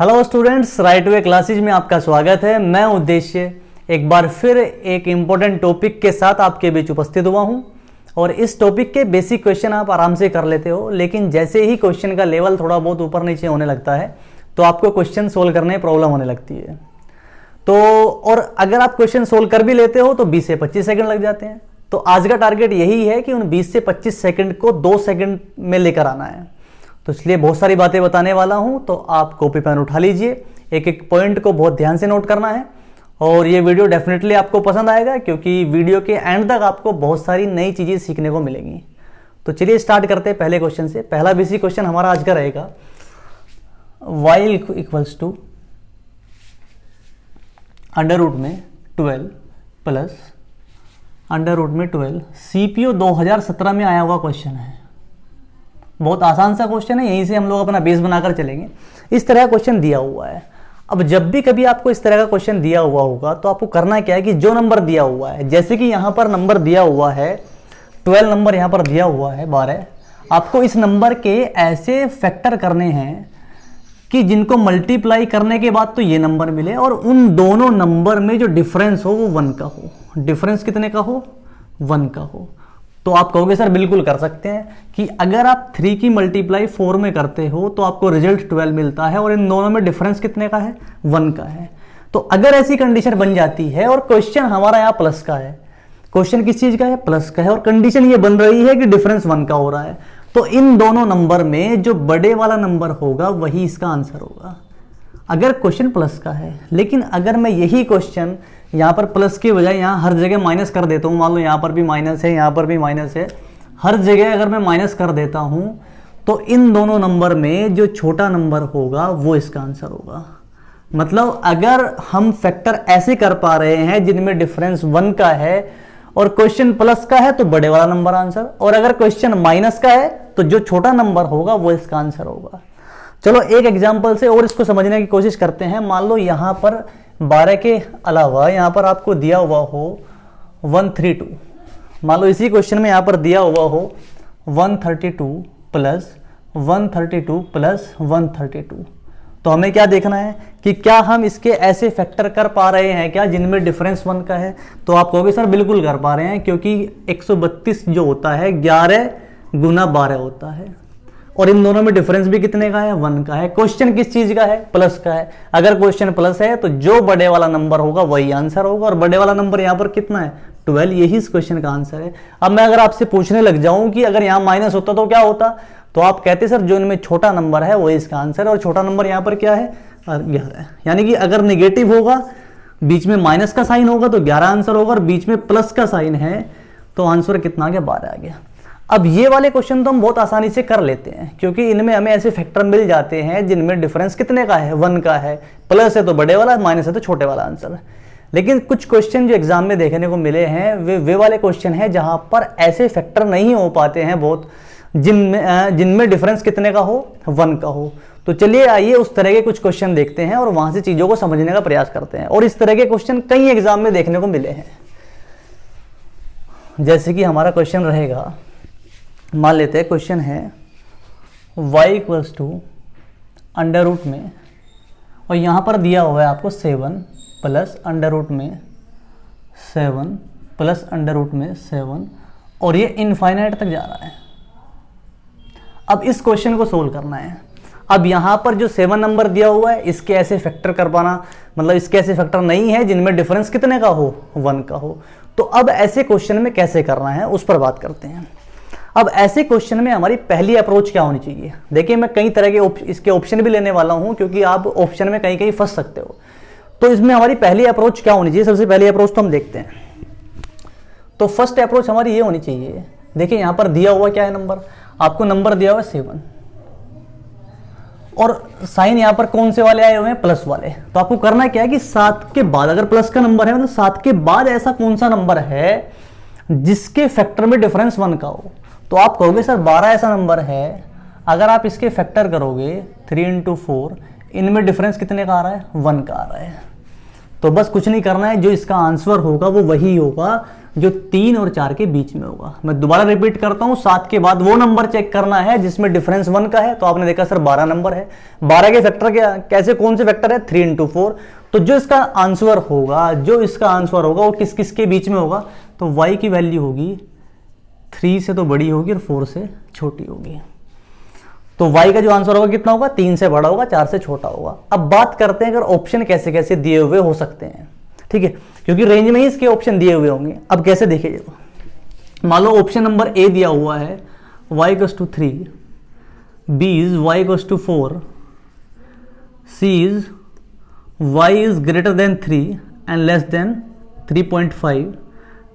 Hello students, right way classes में आपका स्वागत है। मैं उद्देश्य एक बार फिर एक इम्पोर्टेंट टॉपिक के साथ आपके बीच उपस्थित हुआ हूं और इस टॉपिक के बेसिक क्वेश्चन आप आराम से कर लेते हो, लेकिन जैसे ही क्वेश्चन का लेवल थोड़ा बहुत ऊपर नीचे होने लगता है तो आपको क्वेश्चन सोल्व करने में प्रॉब्लम होने लगती है। तो और अगर आप क्वेश्चन सोल्व कर भी लेते हो तो 20 से 25 सेकंड लग जाते हैं। तो आज का टारगेट यही है कि उन 20 से 25 सेकंड को 2 सेकंड में लेकर आना है। तो इसलिए बहुत सारी बातें बताने वाला हूं, तो आप कॉपी पेन उठा लीजिए, एक एक पॉइंट को बहुत ध्यान से नोट करना है और ये वीडियो डेफिनेटली आपको पसंद आएगा क्योंकि वीडियो के एंड तक आपको बहुत सारी नई चीज़ें सीखने को मिलेंगी। तो चलिए स्टार्ट करते हैं पहले क्वेश्चन से। पहला बेसिक क्वेश्चन हमारा आज का रहेगा y equals to under root में 12 प्लस अंडर रूट में 12। CPO 2017 में आया हुआ क्वेश्चन है, बहुत आसान सा क्वेश्चन है, यहीं से हम लोग अपना बेस बनाकर चलेंगे। इस तरह का क्वेश्चन दिया हुआ है। अब जब भी कभी आपको इस तरह का क्वेश्चन दिया हुआ होगा तो आपको करना क्या है कि जो नंबर दिया हुआ है, जैसे कि यहाँ पर नंबर दिया हुआ है 12, नंबर यहाँ पर दिया हुआ है 12, आपको इस नंबर के ऐसे फैक्टर करने हैं कि जिनको मल्टीप्लाई करने के बाद तो ये नंबर मिले और उन दोनों नंबर में जो डिफरेंस हो वो 1 का हो। डिफरेंस कितने का हो? 1 का हो। तो आप कहोगे सर बिल्कुल कर सकते हैं कि अगर आप 3 की मल्टीप्लाई 4 में करते हो तो आपको रिजल्ट 12 मिलता है और इन दोनों में डिफरेंस कितने का है? 1 का है। तो अगर ऐसी कंडीशन बन जाती है और क्वेश्चन हमारा यहाँ प्लस का है, क्वेश्चन किस चीज का है? प्लस का है, और कंडीशन ये बन रही है कि डिफरेंस 1 का हो रहा है, तो इन दोनों नंबर में जो बड़े वाला नंबर होगा वही इसका आंसर होगा, अगर क्वेश्चन प्लस का है। लेकिन अगर मैं यही क्वेश्चन यहाँ पर प्लस के बजाय यहाँ हर जगह माइनस कर देता हूँ, मान लो यहाँ पर भी माइनस है, यहाँ पर भी माइनस है, हर जगह अगर मैं माइनस कर देता हूँ तो इन दोनों नंबर में जो छोटा नंबर होगा वो इसका आंसर होगा। मतलब अगर हम फैक्टर ऐसे कर पा रहे हैं जिनमें डिफरेंस 1 का है और क्वेश्चन प्लस का है तो बड़े वाला नंबर आंसर, और अगर क्वेश्चन माइनस का है तो जो छोटा नंबर होगा वो इसका आंसर होगा। चलो एक एग्जांपल से और इसको समझने की कोशिश करते हैं। मान लो यहाँ पर 12 के अलावा यहाँ पर आपको दिया हुआ हो 132, मान लो इसी क्वेश्चन में यहाँ पर दिया हुआ हो 132 प्लस 132 प्लस 132, तो हमें क्या देखना है कि क्या हम इसके ऐसे फैक्टर कर पा रहे हैं क्या जिनमें डिफरेंस 1 का है? तो आप कहोगे सर बिल्कुल कर पा रहे हैं, क्योंकि 132 जो होता है 11 गुना 12 होता है और इन दोनों में डिफरेंस भी कितने का है? 1 का है। क्वेश्चन किस चीज का है? प्लस का है। अगर क्वेश्चन प्लस है तो जो बड़े वाला नंबर होगा वही आंसर होगा, और बड़े वाला नंबर यहाँ पर कितना है? 12, यही इस क्वेश्चन का आंसर है। अब मैं अगर आपसे पूछने लग जाऊं कि अगर यहाँ माइनस होता तो क्या होता, तो आप कहते सर जो इनमें छोटा नंबर है वही इसका आंसर है, और छोटा नंबर यहाँ पर क्या है? 11। यानी कि अगर निगेटिव होगा, बीच में माइनस का साइन होगा तो 11 आंसर होगा, और बीच में प्लस का साइन है तो आंसर कितना आ गया? 12 आ गया। अब ये वाले क्वेश्चन तो हम बहुत आसानी से कर लेते हैं क्योंकि इनमें हमें ऐसे फैक्टर मिल जाते हैं जिनमें डिफरेंस कितने का है? 1 का है। प्लस है तो बड़े वाला, माइनस है तो छोटे वाला आंसर है। लेकिन कुछ क्वेश्चन जो एग्जाम में देखने को मिले हैं वे वाले क्वेश्चन हैं जहां पर ऐसे फैक्टर नहीं हो पाते हैं बहुत, जिनमें डिफरेंस कितने का हो? 1 का हो। तो चलिए आइए उस तरह के कुछ क्वेश्चन देखते हैं और वहां से चीजों को समझने का प्रयास करते हैं। और इस तरह के क्वेश्चन कई एग्जाम में देखने को मिले हैं। जैसे कि हमारा क्वेश्चन रहेगा, मान लेते हैं क्वेश्चन है y equals to under root में, और यहाँ पर दिया हुआ है आपको 7 प्लस अंडर रूट में 7 प्लस अंडर रूट में 7, और ये इनफाइनाइट तक जा रहा है। अब इस क्वेश्चन को सोल्व करना है। अब यहाँ पर जो 7 नंबर दिया हुआ है इसके ऐसे फैक्टर कर पाना, मतलब इसके ऐसे फैक्टर नहीं है जिनमें डिफरेंस कितने का हो? 1 का हो। तो अब ऐसे क्वेश्चन में कैसे करना है उस पर बात करते हैं। अब ऐसे क्वेश्चन में हमारी पहली अप्रोच क्या होनी चाहिए? देखिए मैं कई तरह के इसके ऑप्शन भी लेने वाला हूं क्योंकि आप ऑप्शन में कहीं कहीं फंस सकते हो। तो इसमें हमारी पहली अप्रोच क्या होनी चाहिए? सबसे पहली अप्रोच तो हम देखते हैं। तो फर्स्ट अप्रोच हमारी ये होनी चाहिए, देखिए यहां पर दिया हुआ क्या है नंबर, आपको नंबर दिया हुआ है 7, और साइन यहां पर कौन से वाले आए हुए हैं? प्लस वाले। तो आपको करना क्या है कि 7 के बाद, अगर प्लस का नंबर है मतलब 7 के बाद ऐसा कौन सा नंबर है जिसके फैक्टर में डिफरेंस 1 का हो? तो आप कहोगे सर 12 ऐसा नंबर है, अगर आप इसके फैक्टर करोगे 3 into 4, इनमें डिफरेंस कितने का आ रहा है? 1 का आ रहा है। तो बस कुछ नहीं करना है, जो इसका आंसर होगा वो वही होगा जो 3 और 4 के बीच में होगा। मैं दोबारा रिपीट करता हूं, 7 के बाद वो नंबर चेक करना है जिसमें डिफरेंस 1 का है। तो आपने देखा सर 12 नंबर है, 12 के फैक्टर क्या, कैसे कौन से फैक्टर है, 3 इंटू 4। तो जो इसका आंसर होगा वो किस किस के बीच में होगा, तो y की वैल्यू होगी 3 से तो बड़ी होगी और 4 से छोटी होगी। तो y का जो आंसर होगा कितना होगा, 3 से बड़ा होगा, 4 से छोटा होगा। अब बात करते हैं अगर ऑप्शन कैसे कैसे दिए हुए हो सकते हैं, ठीक है, क्योंकि रेंज में ही इसके ऑप्शन दिए हुए होंगे। अब कैसे देखिए, मान लो ऑप्शन नंबर ए दिया हुआ है y = 3, b is y = 4, c is y is greater than 3 and less than 3.5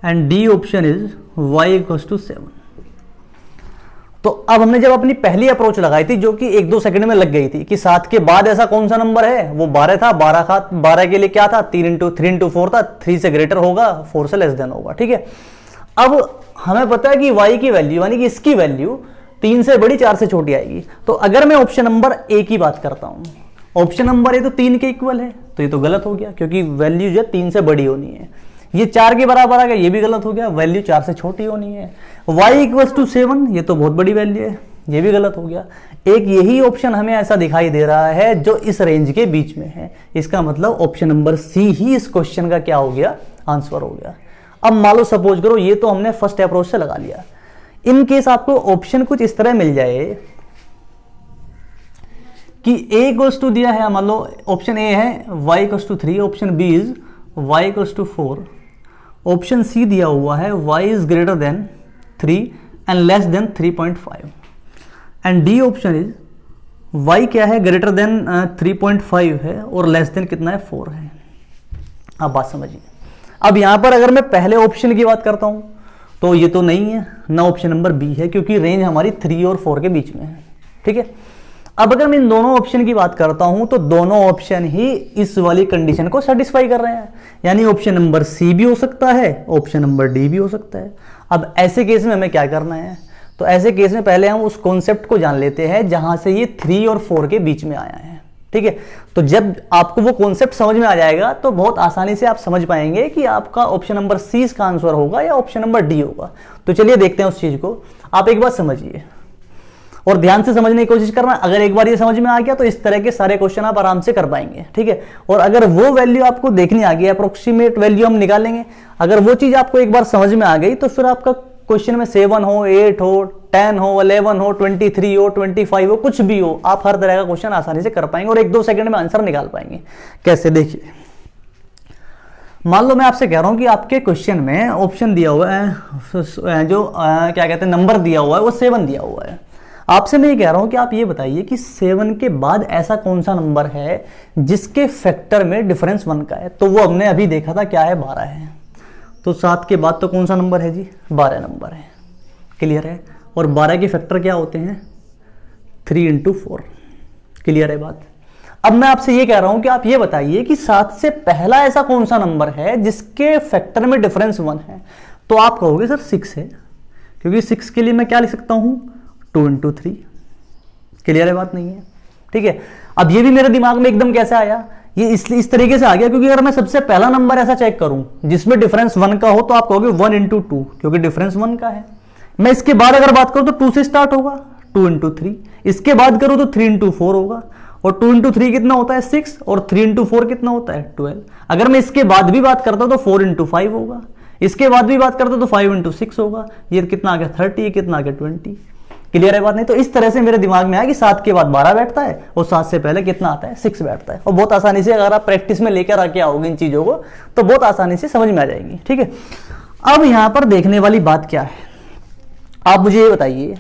and D option is y = 7। तो अब हमने जब अपनी पहली अप्रोच लगाई थी जो कि 1-2 सेकंड में लग गई थी कि 7 के बाद ऐसा कौन सा नंबर है, वो 12 था, 12 के लिए क्या था, 3 इंटू 4 था, 3 से ग्रेटर होगा, 4 से लेस देन होगा, ठीक है। अब हमें पता है कि y की वैल्यू यानी कि इसकी वैल्यू 3 से बड़ी 4 से छोटी आएगी। तो अगर मैं ऑप्शन नंबर ए की बात करता हूं, ऑप्शन नंबर ए तो 3 के इक्वल है, तो ये तो गलत हो गया क्योंकि वैल्यू जो 3 से बड़ी होनी है। ये 4 के बराबर आ गया, ये भी गलत हो गया, वैल्यू 4 से छोटी होनी है। y = 7, ये तो बहुत बड़ी वैल्यू है, ये भी गलत हो गया। एक यही ऑप्शन हमें ऐसा दिखाई दे रहा है जो इस रेंज के बीच में है। इसका मतलब ऑप्शन नंबर सी ही इस क्वेश्चन का क्या हो गया, आंसर हो गया। अब मान लो सपोज करो ये तो हमने फर्स्ट अप्रोच से लगा लिया। इन केस आपको ऑप्शन कुछ इस तरह मिल जाए कि a = दिया है, मान लो ऑप्शन ए है y = 3, option B is y = 4, option C दिया हुआ है y is greater than 3 and less than 3.5 and D option is y क्या है, ग्रेटर देन 3.5 है और लेस देन कितना है, 4 है। अब बात समझिए। अब यहां पर अगर मैं पहले ऑप्शन की बात करता हूं तो ये तो नहीं है ना, ऑप्शन नंबर बी है क्योंकि रेंज हमारी 3 और 4 के बीच में है, ठीक है। अब अगर मैं इन दोनों ऑप्शन की बात करता हूं तो दोनों ऑप्शन ही इस वाली कंडीशन को सेटिस्फाई कर रहे हैं, यानी ऑप्शन नंबर सी भी हो सकता है, ऑप्शन नंबर डी भी हो सकता है। अब ऐसे केस में हमें क्या करना है, तो ऐसे केस में पहले हम उस कॉन्सेप्ट को जान लेते हैं जहां से ये 3 और 4 के बीच में आया है, ठीक है। तो जब आपको वो कॉन्सेप्ट समझ में आ जाएगा तो बहुत आसानी से आप समझ पाएंगे कि आपका ऑप्शन नंबर सी इसका आंसर होगा या ऑप्शन नंबर डी होगा। तो चलिए देखते हैं उस चीज को। आप एक बात समझिए और ध्यान से समझने की कोशिश करना। अगर एक बार ये समझ में आ गया तो इस तरह के सारे क्वेश्चन आप आराम से कर पाएंगे, ठीक है। और अगर वो वैल्यू आपको देखनी आ गई, अप्रोक्सीमेट वैल्यू हम निकालेंगे, अगर वो चीज आपको एक बार समझ में आ गई तो फिर आपका क्वेश्चन में 7 हो, 8 हो, 10 हो, 11 हो, 23 हो, 25 हो, कुछ भी हो, आप हर तरह का क्वेश्चन आसानी से कर पाएंगे और 1-2 सेकंड में आंसर निकाल पाएंगे। कैसे, देखिए मान लो मैं आपसे कह रहा हूं कि आपके क्वेश्चन में ऑप्शन दिया हुआ है, जो क्या कहते हैं नंबर दिया हुआ है वो 7 दिया हुआ है। आपसे मैं ये कह रहा हूं कि आप ये बताइए कि 7 के बाद ऐसा कौन सा नंबर है जिसके फैक्टर में डिफरेंस 1 का है। तो वो हमने अभी देखा था क्या है, 12 है। तो 7 के बाद तो कौन सा नंबर है जी, 12 नंबर है, क्लियर है। और 12 के फैक्टर क्या होते हैं, 3 इंटू 4, क्लियर है बात। अब मैं आपसे ये कह रहा हूं कि आप ये बताइए कि 7 से पहला ऐसा कौन सा नंबर है जिसके फैक्टर में डिफरेंस 1 है। तो आप कहोगे सर 6 है, क्योंकि 6 के लिए मैं क्या लिख सकता हूं, 2 इंटू 3, क्लियर है बात, नहीं है, ठीक है। अब ये भी मेरे दिमाग में एकदम कैसे आया, ये इस तरीके से आ गया क्योंकि अगर मैं सबसे पहला नंबर ऐसा चेक करूं जिसमें डिफरेंस 1 का हो तो आप कहोगे 1 इंटू 2, क्योंकि डिफरेंस 1 का है। मैं इसके बाद अगर बात करूं तो 2 से स्टार्ट होगा, 2 इंटू 3। इसके बाद करूं तो 3 इंटू 4 होगा, और 2 इंटू 3 कितना होता है 6, और 3 इंटू 4 कितना होता है 12। अगर मैं इसके बाद भी बात करता हूं तो 4 इंटू 5 होगा, इसके बाद भी बात करता हूं तो 5 इंटू 6 होगा। ये कितना आ गया 30, ये कितना आ गया 20, क्लियर है बात। नहीं तो इस तरह से मेरे दिमाग में आया कि 7 के बाद 12 बैठता है और 7 से पहले कितना आता है 6 बैठता है। और बहुत आसानी से अगर आप प्रैक्टिस में लेकर आके आओगे इन चीजों को तो बहुत आसानी से समझ में आ जाएगी, ठीक है। अब यहां पर देखने वाली बात क्या है, आप मुझे ये बताइए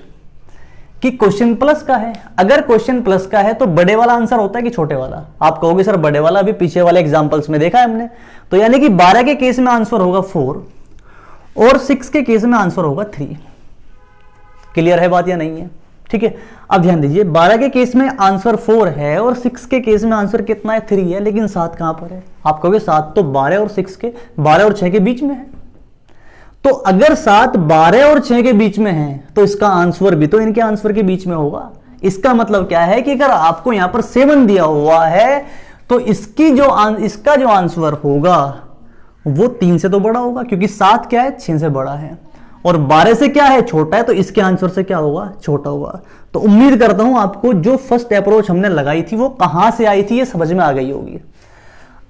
कि क्वेश्चन प्लस का है। अगर क्वेश्चन प्लस का है तो बड़े वाला आंसर होता है कि छोटे वाला। आप कहोगे सर बड़े वाला, अभी पीछे वाले एग्जांपल्स में देखा है हमने। तो यानी कि 12 के केस में आंसर होगा 4 और 6 के केस में आंसर होगा 3, क्लियर है बात या नहीं है, ठीक है। अब ध्यान दीजिए 12 के केस में आंसर 4 है और 6 के केस में आंसर कितना है 3 है, लेकिन 7 कहां पर है। आप कहोगे 7 तो 12 और 6 के 12 और 6 के बीच में है। तो अगर 7 12 और 6 के बीच में है तो इसका आंसर भी तो इनके आंसर के बीच में होगा। इसका मतलब क्या है कि अगर आपको यहां पर 7 दिया हुआ है तो इसका जो आंसर होगा वो 3 से तो बड़ा होगा, क्योंकि 7 क्या है, 6 से बड़ा है, और 12 से क्या है, छोटा है, तो इसके आंसर से क्या होगा, छोटा होगा। तो उम्मीद करता हूं आपको जो फर्स्ट अप्रोच हमने लगाई थी वो कहां से आई थी ये समझ में आ गई होगी।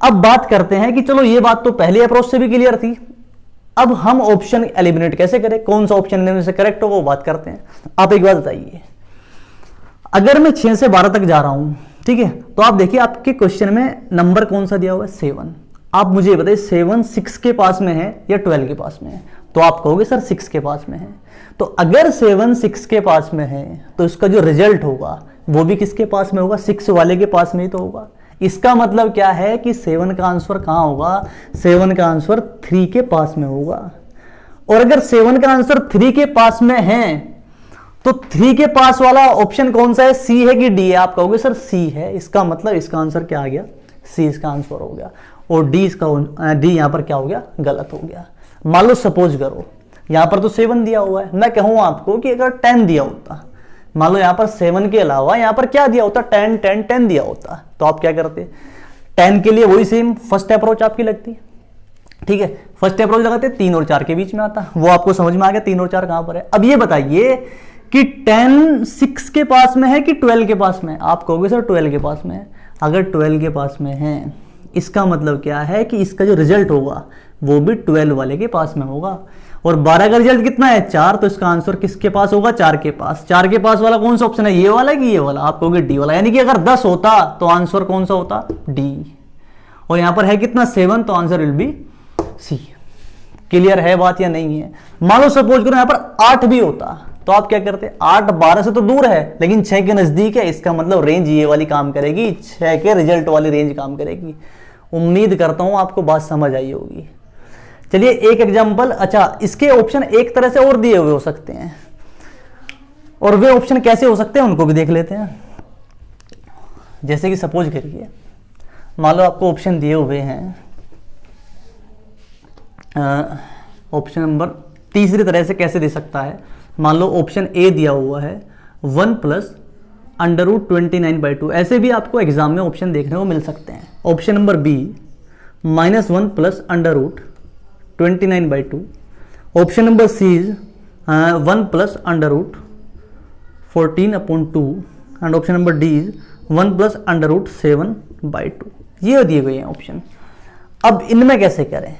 अब बात करते हैं कि चलो ये बात तो पहले अप्रोच से भी क्लियर थी, अब हम ऑप्शन एलिमिनेट कैसे करें, कौन सा ऑप्शन इनमें से करेक्ट होगा वो बात करते हैं। आप एक बात बताइए, अगर मैं 6 से 12 तक जा रहा हूं, ठीक है, तो आप देखिए आपके क्वेश्चन में नंबर कौन सा दिया हुआ है, 7। आप मुझे बताइए 7 6 के पास में है या 12 के पास में है, तो आप कहोगे सर 6 के पास में है। तो अगर 7 6 के पास में है तो इसका जो रिजल्ट होगा वो भी किसके पास में होगा, 6 वाले के पास में ही तो होगा। इसका मतलब क्या है कि 7 का आंसर कहां होगा, 7 का आंसर 3 के पास में होगा। और अगर 7 का आंसर 3 के पास में है तो 3 के पास वाला ऑप्शन कौन सा है, सी है कि डी है, आप कहोगे सर सी है। इसका मतलब इसका आंसर क्या आ गया, सी इसका आंसर हो गया, और डी इसका डी यहां पर क्या हो गया, गलत हो गया। मान लो सपोज करो यहां पर तो 7 दिया हुआ है, मैं कहूं आपको कि अगर 10 दिया होता, मान लो यहां पर 7 के अलावा यहां पर क्या दिया होता, 10 10 10 दिया होता, तो आप क्या करते, 10 के लिए वही सेम फर्स्ट अप्रोच आपकी लगती, ठीक है, फर्स्ट अप्रोच लगाते 3 और 4 के बीच में आता, वो आपको समझ में आ गया 3 और 4 कहां पर है। अब ये बताइए कि 10 6 के पास में है कि 12 के पास में, आप कहोगे सर 12 के पास में है। अगर 12 के पास में है इसका मतलब क्या है कि इसका जो रिजल्ट होगा वो भी 12 वाले के पास में होगा। और 12 का रिजल्ट कितना है, 4, तो इसका आंसर किसके पास होगा, 4 के पास। 4 के पास वाला कौन सा ऑप्शन है, ये वाला कि ये वाला, आप कहोगे डी वाला। यानी कि अगर 10 होता तो आंसर कौन सा होता, डी। और यहां पर है कितना 7, तो answer will be C. Clear है बात या नहीं है। मान लो सपोज करो यहां पर 8 भी होता तो आप क्या करते, 8 12 से तो दूर है लेकिन 6 के नजदीक है, इसका मतलब रेंज ये वाली काम करेगी, 6 के रिजल्ट वाली रेंज काम करेगी। उम्मीद करता हूं आपको बात समझ आई होगी। चलिए एक एग्जांपल, अच्छा इसके ऑप्शन एक तरह से और दिए हुए हो सकते हैं, और वे ऑप्शन कैसे हो सकते हैं उनको भी देख लेते हैं। जैसे कि सपोज करिए मान लो आपको ऑप्शन दिए हुए हैं, ऑप्शन नंबर तीसरी तरह से कैसे दे सकता है, मान लो ऑप्शन ए दिया हुआ है 1 प्लस √29/2, ऐसे भी आपको एग्जाम में ऑप्शन देखने को मिल सकते हैं। Option number B -1 plus √29/2, option number C 1 plus √14/2, and option number D 1 plus √7/2। ये दिए गए हैं ऑप्शन। अब इनमें कैसे करें,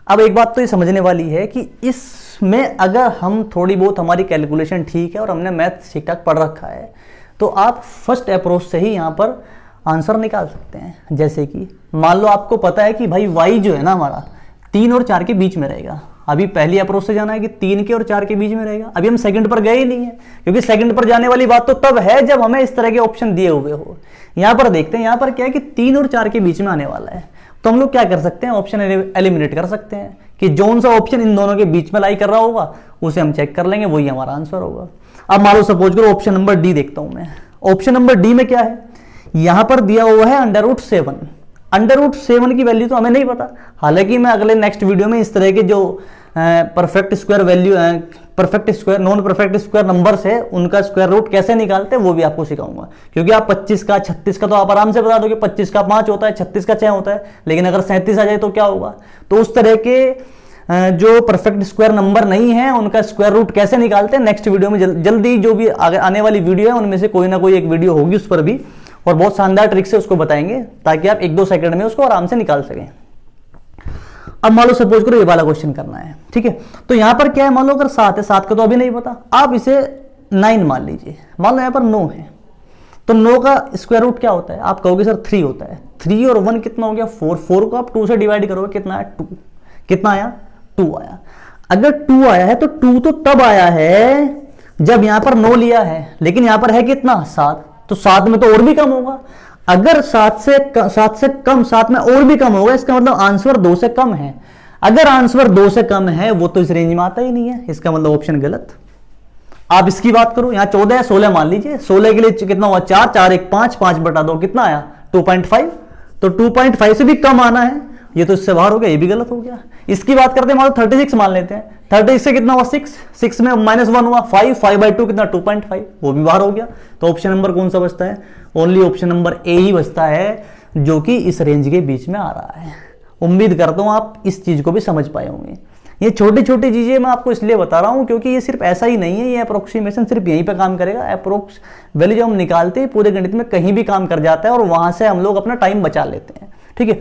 अब एक बात तो ये समझने वाली है कि इसमें अगर हम थोड़ी बहुत हमारी कैलकुलेशन ठीक है और हमने मैथ ठीक ठाक पढ़ रखा है तो आप फर्स्ट अप्रोच से ही यहाँ पर आंसर निकाल सकते हैं। जैसे कि मान लो आपको पता है कि भाई y जो है ना हमारा 3 और 4 के बीच में रहेगा। अभी पहली अप्रोच से जाना है कि 3 के और 4 के बीच में रहेगा। अभी हम सेकंड पर गए ही नहीं है, क्योंकि सेकंड पर जाने वाली बात तो तब है जब हमें इस तरह के ऑप्शन दिए हुए हो। यहाँ पर देखते हैं, यहाँ पर क्या है कि 3 और 4 के बीच में आने वाला है, तो हम लोग क्या कर सकते हैं, ऑप्शन एलिमिनेट कर सकते हैं कि जौन सा ऑप्शन इन दोनों के बीच में लाई कर रहा होगा उसे हम चेक कर लेंगे, वही हमारा आंसर होगा। अब मान लो सपोज करो ऑप्शन नंबर डी देखता हूं मैं। ऑप्शन नंबर डी में क्या है, यहां पर दिया हुआ है √7। √7 की वैल्यू तो हमें नहीं पता, हालांकि मैं अगले नेक्स्ट वीडियो में इस तरह के जो perfect square value, perfect square, non perfect square numbers है उनका स्क्वायर रूट कैसे निकालते हैं वो भी आपको सिखाऊंगा। क्योंकि आप 25 का 36 का तो आप आराम से बता दोगे, 25 का 5 होता है, 36 का 6 होता है, लेकिन अगर 37 आ जाए तो क्या होगा। तो उस तरह के जो परफेक्ट स्क्वायर नंबर नहीं है उनका स्क्वायर रूट कैसे निकालते हैं, नेक्स्ट वीडियो में जल्दी जो भी आने वाली वीडियो है उनमें से कोई ना कोई एक वीडियो होगी उस पर भी, और बहुत शानदार ट्रिक से उसको बताएंगे ताकि आप 1-2 सेकंड में उसको आराम से निकाल सकें। अब मान लो सपोज करो ये वाला क्वेश्चन करना है, ठीक है, तो यहां पर क्या है, मान लो अगर 7 है, 7 का तो अभी नहीं पता, आप इसे 9 मान लीजिए। मान लो यहां पर 9 है, तो 9 का स्क्वायर रूट क्या होता है, आप कहोगे सर 3 होता है। 3 और 1 कितना हो गया, 4। 4 को आप 2 से डिवाइड करोगे, कितना है 2। कितना आया, 2 आया। अगर 2 आया है तो 2 तो तब आया है जब यहां पर 9 लिया है, लेकिन यहां पर है कितना 7, तो 7 में तो और भी कम होगा। अगर 7 से कम, 7 में और भी कम होगा, इसका मतलब आंसर 2 से कम है। अगर आंसर 2 से कम है वो तो इस रेंज में आता ही नहीं है, इसका मतलब ऑप्शन गलत। आप इसकी बात करो, यहां 14 है, 16 मान लीजिए, 16 के लिए कितना हुआ 4, 4 1 5, 5 बटा 2 कितना आया 2.5, तो 2.5 से भी कम आना है, ये तो इससे बाहर हो गया, ये भी गलत हो गया। इसकी बात करते हैं, मान लो 36 मान लेते हैं, 36 से कितना हुआ 6, 6 में -1 हुआ 5, 5/2 कितना 2.5, वो भी बाहर हो गया। तो ऑप्शन नंबर कौन सा बचता है, ओनली ऑप्शन नंबर ए ही बचता है जो कि इस रेंज के बीच में आ रहा है। उम्मीद करता हूँ आप इस चीज़ को भी समझ पाए होंगे। ये छोटी छोटी चीज़ें मैं आपको इसलिए बता रहा हूँ क्योंकि ये सिर्फ ऐसा ही नहीं है, ये अप्रोक्सीमेशन सिर्फ यहीं पे काम करेगा। अप्रोक्स वैल्यू जो हम निकालते हैं पूरे गणित में कहीं भी काम कर जाता है और वहाँ से हम लोग अपना टाइम बचा लेते हैं। ठीक है,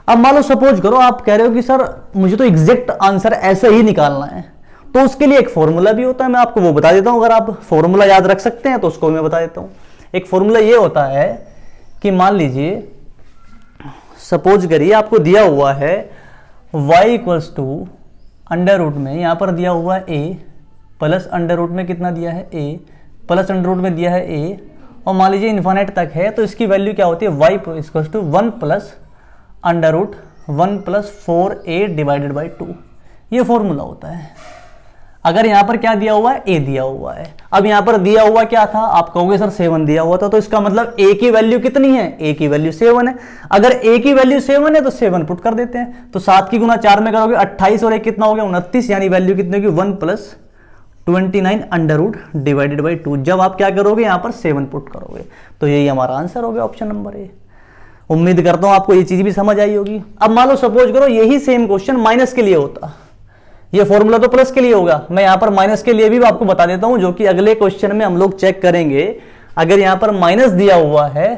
अब मान लो सपोज करो आप कह रहे हो कि सर मुझे तो एग्जैक्ट आंसर ऐसे ही निकालना है, तो उसके लिए एक फॉर्मूला भी होता है, मैं आपको वो बता देता हूँ। अगर आप फॉर्मूला याद रख सकते हैं तो उसको मैं बता देता हूँ। एक फॉर्मूला ये होता है कि मान लीजिए सपोज करिए आपको दिया हुआ है y equals to under root में, यहाँ पर दिया हुआ है a प्लस अंडर रूट में कितना दिया है a प्लस अंडर रूट में दिया है a, और मान लीजिए इन्फिनिट तक है, तो इसकी वैल्यू क्या होती है y equals to 1 plus under root 1 plus 4a divided by 2, ये फॉर्मूला होता है। अगर यहाँ पर क्या दिया हुआ है a दिया हुआ है, अब यहाँ पर दिया हुआ क्या था, आप कहोगे सर 7 दिया हुआ था, तो इसका मतलब a की वैल्यू कितनी है, a की वैल्यू 7 है। अगर a की वैल्यू 7 है तो 7 पुट कर देते हैं, तो 7 की गुना 4 में करोगे 28 और 1 कितना हो गया 29, यानी वैल्यू कितनी होगी 1 plus 29 under root divided by 2। जब आप क्या करोगे यहाँ पर 7 पुट करोगे, तो यही हमारा आंसर हो गया ऑप्शन नंबर ए। उम्मीद करता हूँ आपको ये चीज भी समझ आई होगी। अब मान लो सपोज करो यही सेम क्वेश्चन माइनस के लिए होता, ये फॉर्मूला तो प्लस के लिए होगा, मैं यहाँ पर माइनस के लिए भी आपको बता देता हूँ, जो कि अगले क्वेश्चन में हम लोग चेक करेंगे। अगर यहाँ पर माइनस दिया हुआ है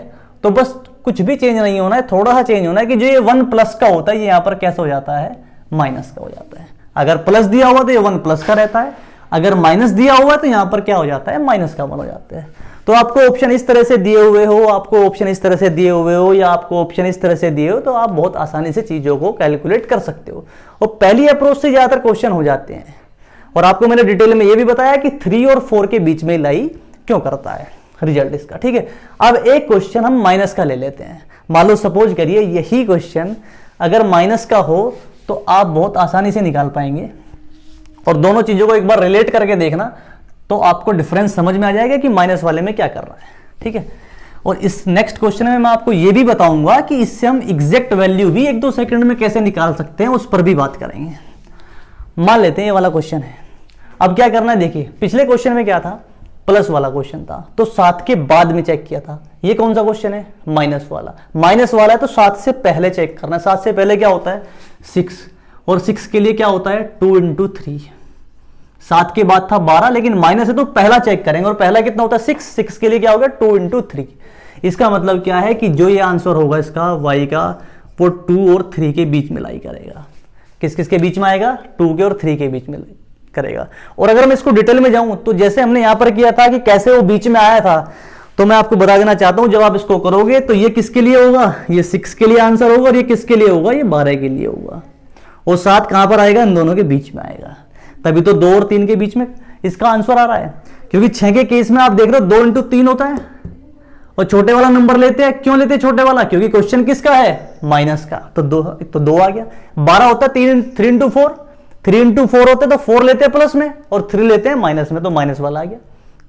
तो बस कुछ भी चेंज नहीं होना है, थोड़ा सा चेंज होना है कि जो ये 1 प्लस का होता है ये यहाँ पर कैसा हो जाता है, माइनस का हो जाता है। अगर प्लस दिया हुआ तो ये 1 प्लस का रहता है, अगर माइनस दिया हुआ तो यहाँ पर क्या हो जाता है, माइनस का 1 हो जाता है। तो आपको ऑप्शन इस तरह से दिए हुए हो, आपको ऑप्शन इस तरह से दिए हुए हो, या आपको ऑप्शन इस तरह से दिए हो, तो आप बहुत आसानी से चीजों को कैलकुलेट कर सकते हो और पहली अप्रोच से ज्यादातर क्वेश्चन हो जाते हैं। और आपको मैंने डिटेल में ये भी बताया कि 3 और 4 के बीच में लाई क्यों करता है रिजल्ट इसका। ठीक है, अब एक क्वेश्चन हम माइनस का ले लेते हैं। मान लो सपोज करिए यही क्वेश्चन अगर माइनस का हो तो आप बहुत आसानी से निकाल पाएंगे, और दोनों चीजों को एक बार रिलेट करके देखना तो आपको डिफरेंस समझ में आ जाएगा कि माइनस वाले में क्या कर रहा है। ठीक है, और इस नेक्स्ट क्वेश्चन में मैं आपको यह भी बताऊंगा कि इससे हम एग्जैक्ट वैल्यू भी 1-2 सेकंड में कैसे निकाल सकते हैं, उस पर भी बात करेंगे। मान लेते हैं ये वाला क्वेश्चन है। अब क्या करना है, देखिए पिछले क्वेश्चन में क्या था, प्लस वाला क्वेश्चन था, तो 7 के बाद में चेक किया था। ये कौन सा क्वेश्चन है, माइनस वाला। माइनस वाला है तो 7 से पहले चेक करना है। 7 से पहले क्या होता है 6, और 6 के लिए क्या होता है 2 × 3। 7 के बाद था 12, लेकिन माइनस है तो पहला चेक करेंगे, और पहला कितना होता है 6। 6 के लिए क्या होगा 2 × 3। इसका मतलब क्या है कि जो ये आंसर होगा इसका y का, वो 2 और 3 के बीच में लाई करेगा। किस किस के बीच में आएगा, 2 के और 3 के बीच में करेगा। और अगर मैं इसको डिटेल में जाऊं तो जैसे हमने यहां पर किया था कि कैसे वो बीच में आया था, तो मैं आपको बता देना चाहता हूं जब आप इसको करोगे तो ये किसके लिए होगा, ये 6 के लिए आंसर होगा, और ये किसके लिए होगा, ये 12 के लिए होगा। और 7 कहां पर आएगा, इन दोनों के बीच में आएगा, तभी तो 2 और 3 के बीच में इसका आंसर आ रहा है। क्योंकि 6 के केस में आप देख रहे हो 2 × 3 होता है, और छोटे वाला नंबर लेते हैं। क्यों लेते हैं छोटे वाला, क्योंकि क्वेश्चन किसका है, माइनस का, तो 2 आ गया। 12 होता है 3 × 4, 3 × 4 होते तो 4 लेते हैं प्लस में और 3 लेते हैं माइनस में, तो माइनस वाला आ गया।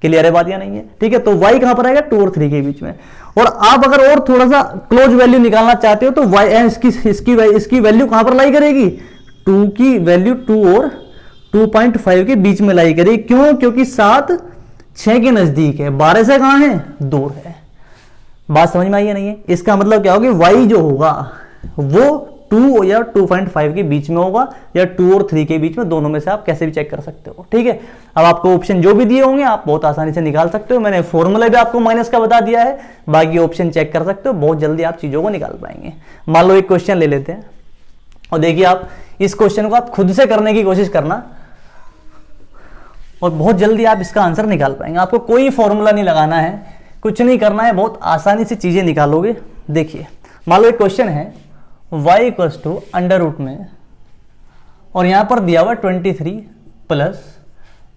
क्लियर है बात या नहीं है। ठीक है, तो y कहां पर आएगा, 2 और 3 के बीच में। और आप अगर और थोड़ा सा क्लोज वैल्यू निकालना चाहते हो तो y इसकी वैल्यू कहां पर लाई करेगी, 2 की वैल्यू 2 और 2.5 के बीच में लाई करेगी। क्यों, क्योंकि 7 6 के नजदीक है, 12 से कहां है, दूर है। बात समझ में आई है नहीं है। इसका मतलब क्या होगा, y जो होगा वो 2 या 2.5 के बीच में होगा, या 2 और 3 के बीच में, दोनों में से आप कैसे भी चेक कर सकते हो। ठीक है, अब आपको ऑप्शन जो भी दिए होंगे आप बहुत आसानी से निकाल सकते हो। मैंने फॉर्मूला भी आपको माइनस का बता दिया है, बाकी ऑप्शन चेक कर सकते हो, बहुत जल्दी आप चीजों को निकाल पाएंगे। मान लो एक क्वेश्चन ले लेते हैं, और देखिए आप इस क्वेश्चन को आप खुद से करने की कोशिश करना, और बहुत जल्दी आप इसका आंसर निकाल पाएंगे। आपको कोई फॉर्मूला नहीं लगाना है, कुछ नहीं करना है, बहुत आसानी से चीजें निकालोगे। देखिए मान लो एक क्वेश्चन है y equals to under root में, और यहां पर दिया हुआ 23 प्लस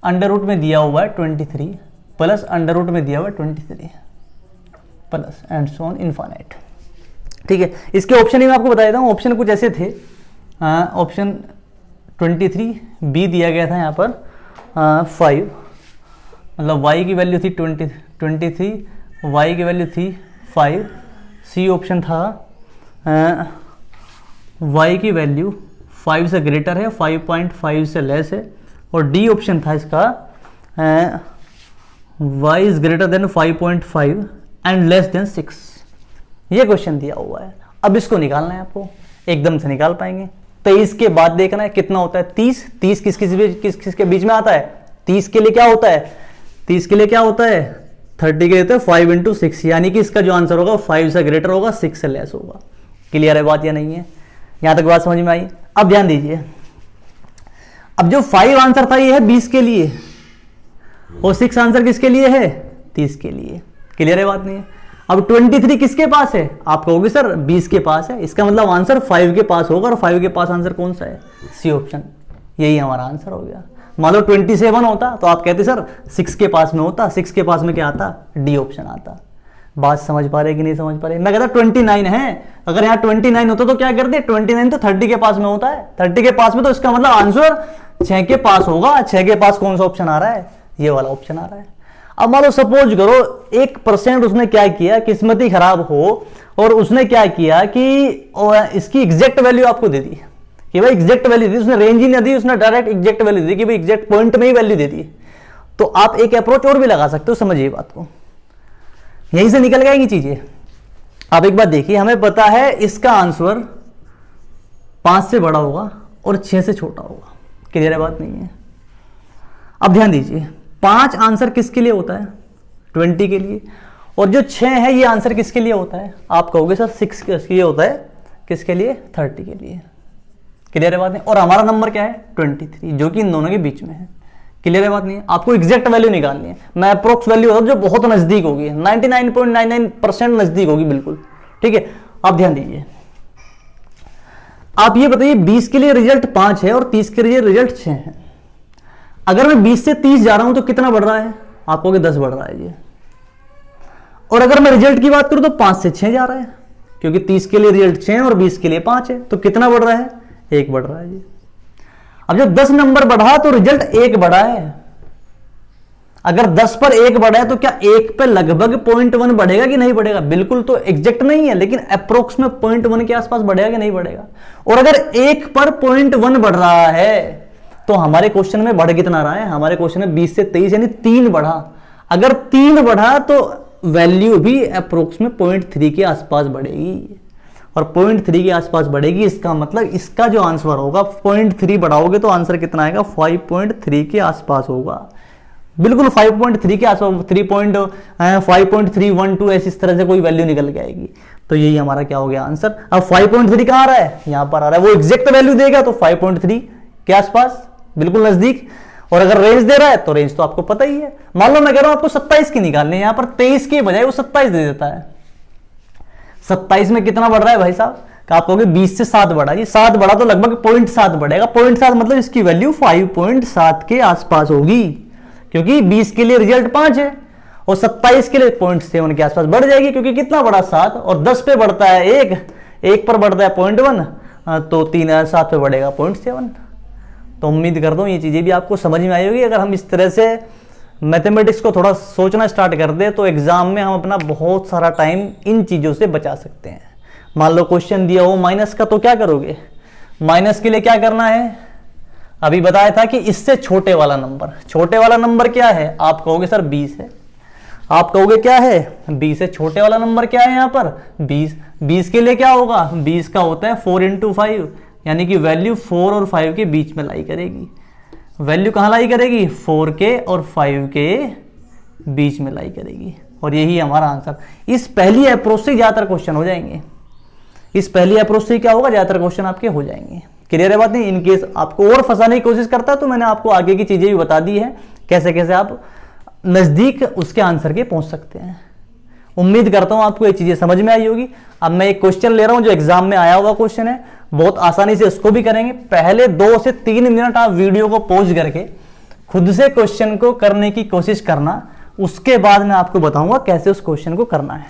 अंडर रूट में दिया हुआ है 23 प्लस अंडर रूट में दिया हुआ है 23 plus and so on infinite. ठीक है, इसके ऑप्शन ही मैं आपको बता देता हूँ। ऑप्शन कुछ ऐसे थे, ऑप्शन 23 बी दिया गया था यहाँ पर 5, मतलब y की वैल्यू थी 23, y की वैल्यू थी 5। सी ऑप्शन था y की वैल्यू 5 से ग्रेटर है, 5.5 से लेस है, और डी ऑप्शन था इसका y is greater then 5.5 and less then 6। ये क्वेश्चन दिया हुआ है। अब इसको निकालना है आपको। एकदम से निकाल पाएंगे। 23 के बाद देखना है कितना होता है 30, 30 किस के बीच में आता है, 30 के लिए क्या होता है, 30 के लिए क्या होता है 30 के लिए तो 5 × 6, यानी कि इसका जो आंसर होगा 5 से ग्रेटर होगा, 6 से लेस होगा। क्लियर है बात या नहीं है? यहां तक बात समझ में आई? अब ध्यान दीजिए, अब जो 5 आंसर था ये है 20 के लिए और 6 आंसर किसके लिए है 30 के लिए। क्लियर है बात नहीं है? अब 23 किसके पास है, आप कहोगे सर 20 के पास है, इसका मतलब आंसर 5 के पास होगा, और 5 के पास आंसर कौन सा है, सी ऑप्शन, यही हमारा आंसर हो गया। मान लो 27 होता तो आप कहते सर 6 के पास में होता, 6 के पास में क्या आता, डी ऑप्शन आता। बात समझ पा रहे कि नहीं समझ पा रहे? मैं कहता 29 है, अगर यहाँ 29 होता तो क्या करते, 29 तो 30 के पास में होता है, 30 के पास में, तो इसका मतलब आंसर 6 के पास होगा। 6 के पास कौन सा ऑप्शन आ रहा है, ये वाला ऑप्शन आ रहा है। अब मान लो सपोज करो 1% उसने क्या किया, किस्मत ही खराब हो, और उसने क्या किया कि इसकी एग्जैक्ट वैल्यू आपको दे दी कि भाई एग्जैक्ट वैल्यू दी, उसने रेंज ही नहीं दी, उसने डायरेक्ट एग्जैक्ट वैल्यू दी कि भाई एग्जैक्ट पॉइंट में ही वैल्यू दे दी। तो आप एक अप्रोच और भी लगा सकते हो, समझिए बात को, यहीं से निकल जाएंगी चीजें। आप एक बात देखिए, हमें पता है इसका आंसर 5 से बड़ा होगा और 6 से छोटा होगा। क्लियर है बात नहीं है? अब ध्यान दीजिए, 5 आंसर किसके लिए होता है, 20 के लिए, और जो 6 है ये आंसर किसके लिए होता है, आप कहोगे सर 6 किसके लिए होता है, किसके लिए, 30 के लिए। क्लियर है बात नहीं? और हमारा नंबर क्या है 23, जो कि इन दोनों के बीच में है। क्लियर है बात नहीं है? आपको एग्जैक्ट वैल्यू निकालनी है, मैं अप्रोक्स वैल्यू होता जो बहुत नजदीक होगी, 99.99% नजदीक होगी बिल्कुल। ठीक है, आप ध्यान दीजिए, आप ये बताइए 20 के लिए रिजल्ट 5 है और 30 के लिए रिजल्ट 6 है। अगर मैं 20 से 30 जा रहा हूं तो कितना बढ़ रहा है, आप कहोगे 10 बढ़ रहा है ये। और अगर मैं रिजल्ट की बात करूं तो 5 से 6 जा रहा है, क्योंकि 30 के लिए रिजल्ट 6 है और 20 के लिए 5 है, तो कितना बढ़ रहा है, 1 बढ़ रहा है जी। अब जब 10 नंबर बढ़ा तो रिजल्ट 1 बढ़ा है, अगर 10 पर 1 बढ़ा है तो क्या 1 पे लगभग 0.1 बढ़ेगा कि नहीं बढ़ेगा, बिल्कुल तो एग्जैक्ट नहीं है, लेकिन अप्रोक्स में 0.1 के आसपास बढ़ेगा कि नहीं बढ़ेगा। और अगर 1 पर 0.1 बढ़ रहा है तो हमारे क्वेश्चन में बढ़ कितना रहा है, हमारे क्वेश्चन में 20 से 23 यानी 3 बढ़ा। अगर 3 बढ़ा तो वैल्यू भी अप्रोक्स में 0.3 के आसपास बढ़ेगी, और 0.3 के आसपास बढ़ेगी, इसका मतलब इसका जो आंसर होगा 0.3 बढ़ाओगे तो आंसर कितना आएगा, 5.3 के आसपास होगा, बिल्कुल 5.3 के आसपास, 5.312 ऐसी इस तरह से कोई वैल्यू निकल के आएगी। तो यही हमारा क्या हो गया आंसर। अब 5.3 कहां आ रहा है, यहां पर आ रहा है, वो एग्जैक्ट वैल्यू देगा तो 5.3 के आसपास, बिल्कुल नजदीक। और अगर रेंज दे रहा है तो रेंज तो आपको पता ही है, मान लो मैं कह रहा हूं आपको 27 की निकालनी है, यहां पर 23 के बजाय वो 27 दे देता है। 27 में कितना बढ़ रहा है भाई साहब, आप कहोगे 20 से 7 बढ़ा, ये 7 बढ़ा तो लगभग 0.7 बढ़ेगा, 0.7 मतलब इसकी वैल्यू 5.7 के आसपास होगी, क्योंकि 20 के लिए रिजल्ट 5 है और 27 के लिए 0.7 के आसपास बढ़ जाएगी, क्योंकि कितना बढ़ा 7, और 10 पे बढ़ता है 1 पर बढ़ता है 0.1, तो 7 पे बढ़ेगा 0.7। तो उम्मीद करता हूँ ये चीज़ें भी आपको समझ में आई होगी। अगर हम इस तरह से मैथमेटिक्स को थोड़ा सोचना स्टार्ट कर दे तो एग्जाम में हम अपना बहुत सारा टाइम इन चीज़ों से बचा सकते हैं। मान लो क्वेश्चन दिया हो माइनस का, तो क्या करोगे, माइनस के लिए क्या करना है, अभी बताया था कि इससे छोटे वाला नंबर, छोटे वाला नंबर क्या है, आप कहोगे सर 20 है, आप कहोगे क्या है 20 है, छोटे वाला नंबर क्या है यहाँ पर 20। 20 के लिए क्या होगा, 20 का होता है 4 × 5, यानी कि वैल्यू 4 और 5 के बीच में लाई करेगी। वैल्यू कहाँ लाई करेगी, 4 के और 5 के बीच में लाई करेगी, और यही हमारा आंसर। इस पहली अप्रोच से ज़्यादातर क्वेश्चन हो जाएंगे, इस पहली अप्रोच से क्या होगा, ज़्यादातर क्वेश्चन आपके हो जाएंगे। क्लियर है बात नहीं? इन केस आपको और फंसाने की कोशिश करता है तो मैंने आपको आगे की चीज़ें भी बता दी है, कैसे कैसे आप नज़दीक उसके आंसर के पहुंच सकते हैं। उम्मीद करता हूं आपको ये चीज़ें समझ में आई होगी। अब मैं एक क्वेश्चन ले रहा हूं जो एग्जाम में आया हुआ क्वेश्चन है, बहुत आसानी से इसको भी करेंगे। पहले 2 से 3 मिनट आप वीडियो को पॉज करके खुद से क्वेश्चन को करने की कोशिश करना, उसके बाद मैं आपको बताऊंगा कैसे उस क्वेश्चन को करना है।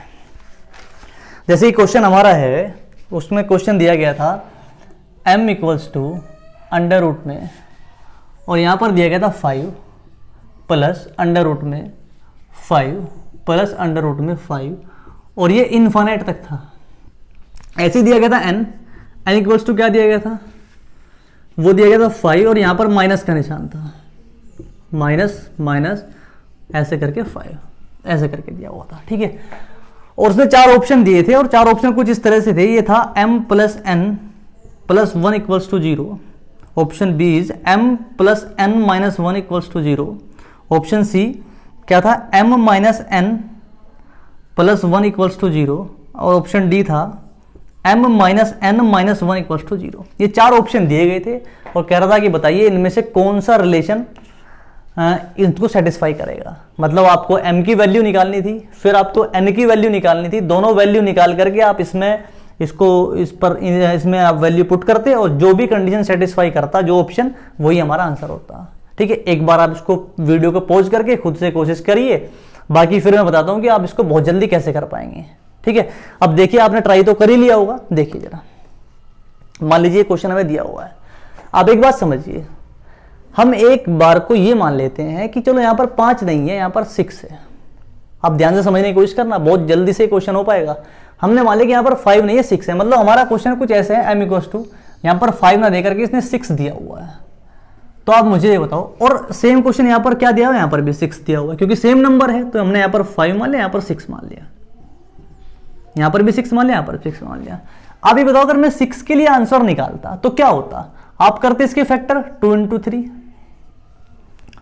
जैसे ये क्वेश्चन हमारा है, उसमें क्वेश्चन दिया गया था m = अंडर रूट में, और यहां पर दिया गया था 5 प्लस अंडर रूट में 5 प्लस अंडर रूट में 5, और ये इनफाइनाइट तक था। ऐसे दिया गया था n = क्या दिया गया था, वो दिया गया था 5, और यहां पर माइनस का निशान था, माइनस माइनस ऐसे करके 5 ऐसे करके दिया हुआ था। ठीक है, और उसने 4 ऑप्शन दिए थे, और 4 ऑप्शन कुछ इस तरह से थे। ये था m + n plus 1 equals to 0। Option B is m plus n minus 1 equals to 0। Option C क्या था, m minus n plus 1 equals to 0। और ऑप्शन डी था m minus n minus 1 equals to 0। ये 4 ऑप्शन दिए गए थे और कह रहा था कि बताइए इनमें से कौन सा रिलेशन इनको सेटिस्फाई करेगा। मतलब आपको m की वैल्यू निकालनी थी, फिर आपको n की वैल्यू निकालनी थी। दोनों वैल्यू निकाल करके आप इसमें आप वैल्यू पुट करते और जो भी कंडीशन सेटिस्फाई करता जो ऑप्शन, वही हमारा आंसर होता। ठीक है, एक बार आप इसको वीडियो को पॉज करके खुद से कोशिश करिए, बाकी फिर मैं बताता हूं कि आप इसको बहुत जल्दी कैसे कर पाएंगे। ठीक है, अब देखिए आपने ट्राई तो कर ही लिया होगा। देखिए जरा, मान लीजिए क्वेश्चन हमें दिया हुआ है। आप एक बात समझिए, हम एक बार को ये मान लेते हैं कि चलो यहां पर 5 नहीं है, यहां पर 6 है। आप ध्यान से समझने की कोशिश करना, बहुत जल्दी से क्वेश्चन हो पाएगा। हमने मान लिया कि यहां पर 5 नहीं है 6 है, मतलब हमारा क्वेश्चन कुछ ऐसे है m इक्वल्स टू यहां पर 5 ना देकर के इसने 6 दिया हुआ है। तो आप मुझे ये बताओ, और सेम क्वेश्चन यहां पर क्या दिया हुआ है, यहां पर भी 6 दिया हुआ है, क्योंकि सेम नंबर है तो हमने यहां पर 5 मान लिया, यहां पर 6 मान लिया, यहां पर भी 6 मान लिया, यहां पर 6 मान लिया। अब ये बताओ अगर मैं 6 के लिए आंसर निकालता तो क्या होता। आप करते इसके फैक्टर 2 into 3,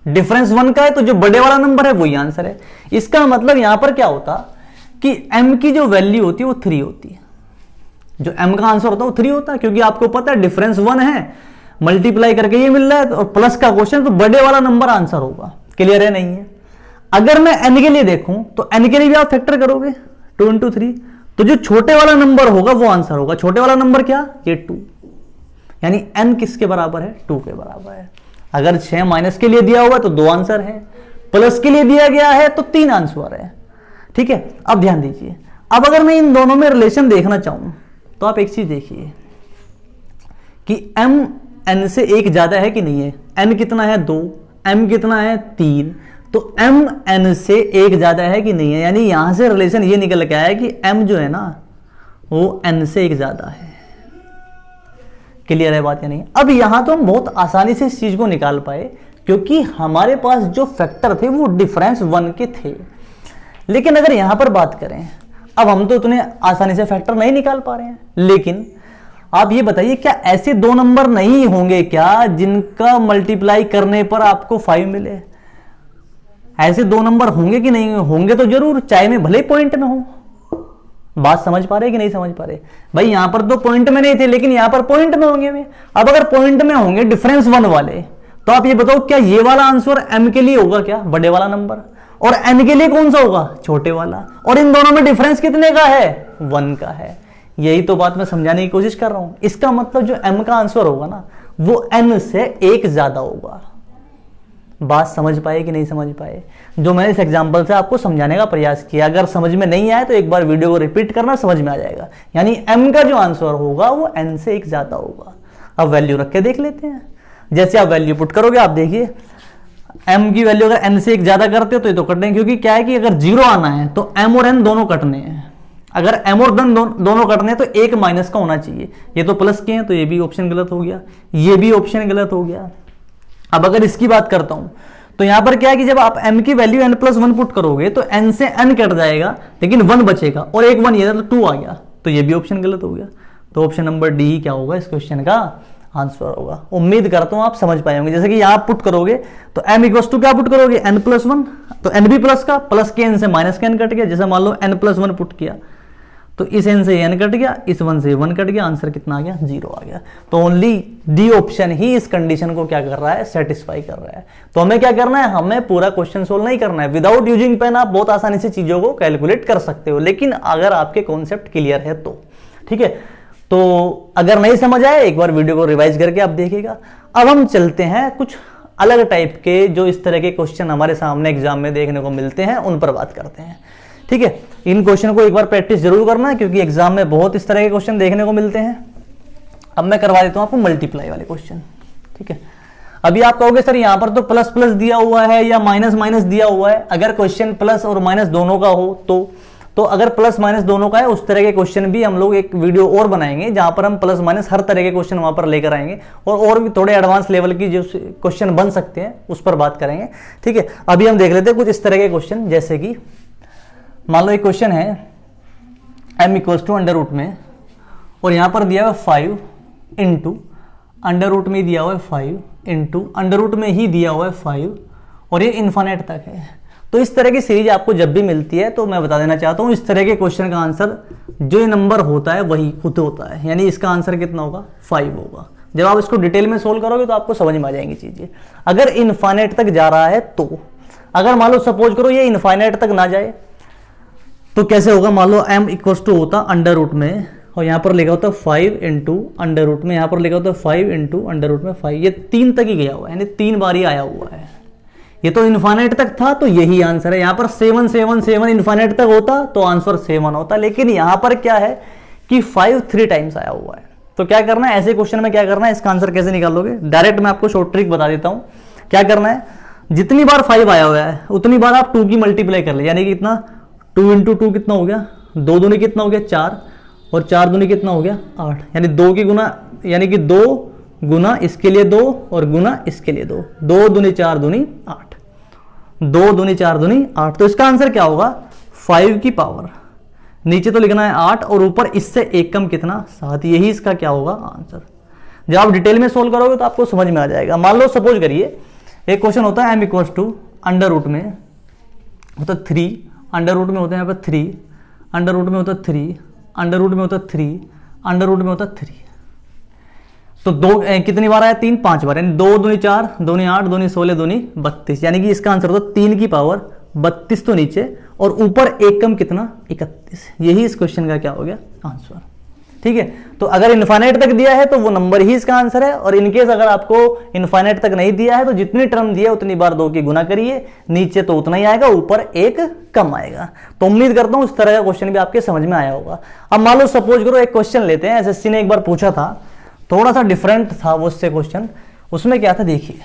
डिफरेंस 1 का है तो जो बड़े वाला नंबर है वही आंसर है। इसका मतलब यहां पर क्या होता कि m की जो वैल्यू होती है वो 3 होती है। जो m का आंसर होता है वो 3 होता है, क्योंकि आपको पता है डिफरेंस 1 है, मल्टीप्लाई करके ये मिल रहा है और प्लस का क्वेश्चन, तो बड़े वाला नंबर आंसर होगा। क्लियर है नहीं है। अगर मैं n के लिए देखूं तो n के लिए भी आप फैक्टर करोगे 2 into 3, तो जो छोटे वाला नंबर होगा वो आंसर होगा। छोटे वाला नंबर क्या, ये 2, यानी n किसके बराबर है, 2 के बराबर है। अगर 6 माइनस के लिए दिया हुआ तो 2 आंसर है, प्लस के लिए दिया गया है तो 3 आंसर है। ठीक है, अब ध्यान दीजिए, अब अगर मैं इन दोनों में रिलेशन देखना चाहूं तो आप एक चीज देखिए कि m n से 1 ज्यादा है कि नहीं है। n कितना है 2, m कितना है 3, तो m n से 1 ज्यादा है कि नहीं है। यानी यहां से रिलेशन ये निकल के आया कि m जो है ना वो n से 1 ज्यादा है। क्लियर है बात या नहीं। अब यहां तो हम बहुत आसानी से इस चीज को निकाल पाए, क्योंकि हमारे पास जो फैक्टर थे वो डिफरेंस 1 के थे। लेकिन अगर यहां पर बात करें, अब हम तो इतने आसानी से फैक्टर नहीं निकाल पा रहे हैं, लेकिन आप ये बताइए क्या ऐसे 2 नंबर नहीं होंगे क्या जिनका मल्टीप्लाई करने पर आपको 5 मिले। ऐसे 2 नंबर होंगे कि नहीं होंगे, तो जरूर, चाहे में भले पॉइंट में हो। बात समझ पा रहे कि नहीं समझ पा रहे भाई। यहां पर तो पॉइंट में नहीं थे, लेकिन यहां पर पॉइंट में होंगे वे। अब अगर पॉइंट में होंगे डिफरेंस 1 वाले, तो आप ये बताओ क्या ये वाला आंसर m के लिए होगा क्या, बड़े वाला नंबर, और n के लिए कौन सा होगा, छोटे वाला। और इन दोनों में डिफरेंस कितने का है, 1 का है। यही तो बात मैं समझाने की कोशिश कर रहा हूं। इसका मतलब जो m का आंसर होगा ना वो n से 1 ज्यादा होगा। बात समझ पाए कि नहीं समझ पाए, जो मैंने इस एग्जांपल से आपको समझाने का प्रयास किया। अगर समझ में नहीं आए तो एक बार वीडियो को रिपीट करना, समझ में आ जाएगा। यानी m का जो आंसर होगा वो n से 1 ज्यादा होगा। अब वैल्यू रख के देख लेते हैं। जैसे आप वैल्यू पुट करोगे, आप देखिए m की वैल्यू अगर n से 1 ज्यादा करते हो तो ये तो कटने, क्योंकि क्या है कि अगर 0 आना है तो m और n दोनों कटने हैं। अगर m और n दोनों कटने हैं तो 1 माइनस का होना चाहिए। ये तो प्लस के हैं तो ये भी ऑप्शन गलत हो गया, ये भी ऑप्शन गलत हो गया। अब अगर इसकी बात करता हूं तो यहां पर क्या है कि जब आप m की वैल्यू n+1 पुट करोगे तो n से n कट जाएगा, लेकिन 1 बचेगा, और एक 1 ये तो 2 आ गया, तो ये भी ऑप्शन गलत हो गया। तो ऑप्शन नंबर डी क्या होगा इस क्वेश्चन का आंसर होगा। उम्मीद करता हूं आप समझ पाए होंगे। जैसे कि यहां पुट करोगे तो m इक्वल्स टू क्या पुट करोगे, n+1, तो n भी प्लस का, प्लस के n से माइनस का n कट गया। जैसे मान लो n+1 पुट किया तो इस n से n कट गया, इस 1 से 1 कट गया, आंसर कितना आ गया, 0 आ गया। तो ओनली डी ऑप्शन ही इस कंडीशन को क्या कर रहा है, सेटिस्फाई कर रहा है। तो हमें क्या करना है, हमें पूरा क्वेश्चन सोल्व नहीं करना है। विदाउट यूजिंग पेन आप बहुत आसानी से चीजों को कैलकुलेट कर सकते हो, लेकिन अगर आपके कॉन्सेप्ट क्लियर है तो। ठीक है, तो अगर नहीं समझ आए एक बार वीडियो को रिवाइज करके आप देखिएगा। अब हम चलते हैं कुछ अलग टाइप के जो इस तरह के क्वेश्चन हमारे सामने एग्जाम में देखने को मिलते हैं, उन पर बात करते हैं। ठीक है, इन क्वेश्चन को एक बार प्रैक्टिस जरूर करना है, क्योंकि एग्जाम में बहुत इस तरह के क्वेश्चन देखने को मिलते हैं। अब मैं करवा देता हूं आपको मल्टीप्लाई वाले क्वेश्चन। ठीक है, अभी आप कहोगे सर यहां पर तो प्लस प्लस दिया हुआ है या माइनस माइनस दिया हुआ है। अगर क्वेश्चन प्लस और माइनस दोनों का हो तो अगर प्लस माइनस दोनों का है उस तरह के क्वेश्चन भी हम लोग एक वीडियो और बनाएंगे, जहां पर हम प्लस माइनस हर तरह के क्वेश्चन वहां पर लेकर आएंगे, और भी थोड़े एडवांस लेवल की जो क्वेश्चन बन सकते हैं उस पर बात करेंगे। ठीक है, अभी हम देख लेते हैं कुछ इस तरह के क्वेश्चन। जैसे कि मान लो एक क्वेश्चन है m equals to under root में, और यहां पर दिया हुआ 5 इंटू अंडर रूट में दिया हुआ है 5 इंटू अंडर रूट में ही दिया हुआ है 5 और ये इन्फानेट तक है। तो इस तरह की सीरीज आपको जब भी मिलती है तो मैं बता देना चाहता हूँ इस तरह के क्वेश्चन का आंसर जो ये नंबर होता है वही खुद होता है, यानी इसका आंसर कितना होगा 5 होगा। जब आप इसको डिटेल में सोल्व करोगे तो आपको समझ में आ जाएंगी चीजें। अगर इनफाइनाइट तक जा रहा है तो, अगर मान लो सपोज करो ये इनफाइनाइट तक ना जाए तो कैसे होगा, मान लो m इक्वल्स टू होता अंडर रूट में और यहाँ पर लिखा होता 5 इंटू अंडर रूट में, यहाँ पर लिखा होता 5 इंटू अंडर रूट में 5, ये 3 तक ही गया हुआ है, यानी 3 बार ही आया हुआ है। ये तो इनफाइनाइट तक था तो यही आंसर है। यहाँ पर 7 7 7 इनफाइनाइट तक होता तो आंसर 7 होता, लेकिन यहाँ पर क्या है कि 5 3 टाइम्स आया हुआ है। तो क्या करना है ऐसे क्वेश्चन में, क्या करना है, इसका आंसर कैसे निकालोगे, डायरेक्ट मैं आपको शॉर्ट ट्रिक बता देता हूँ। क्या करना है, जितनी बार 5 आया हुआ है उतनी बार आप 2 की मल्टीप्लाई कर ले, यानी कि कितना 2 इंटू 2 कितना हो गया, 2 दूनी कितना हो गया 4 और 4 दूनी कितना हो गया 8, यानी 2 की गुना, यानी कि 2 गुना इसके लिए 2 और गुना इसके लिए 2, 2 दूनी 4 दूनी 8, 2 दूनी 4 दूनी 8। तो इसका आंसर क्या होगा 5 की पावर, नीचे तो लिखना है 8 और ऊपर इससे एक कम कितना 7, यही इसका क्या होगा आंसर। जब आप डिटेल में सोल्व करोगे तो आपको समझ में आ जाएगा। मान लो सपोज करिए एक क्वेश्चन होता है m equals to under root में होता 3, अंडर रूट में होता है यहाँ पर 3, अंडर रूट में होता 3, अंडर रूट में होता 3, अंडर रूट में होता 3। तो दो कितनी बार आया 3 5 बार, यानी 2 दूनी 4 दूनी 8 दूनी 16 दूनी 32, यानी कि इसका आंसर होता 3 की पावर 32 तो नीचे और ऊपर एक कम कितना 31, यही इस क्वेश्चन का क्या हो गया आंसर। ठीक है, तो अगर इनफाइनाइट तक दिया है तो वो नंबर ही इसका आंसर है, और इनकेस अगर आपको इनफाइनाइट तक नहीं दिया है तो जितनी टर्म दिया है उतनी बार 2 की गुना करिए, नीचे तो उतना ही आएगा ऊपर एक कम आएगा। तो उम्मीद करता हूं इस तरह का क्वेश्चन भी आपके समझ में आया होगा। अब मान लो सपोज करो एक क्वेश्चन लेते हैं, एसएससी ने एक बार पूछा था, थोड़ा सा डिफरेंट था वो उससे क्वेश्चन, उसमें क्या था देखिए,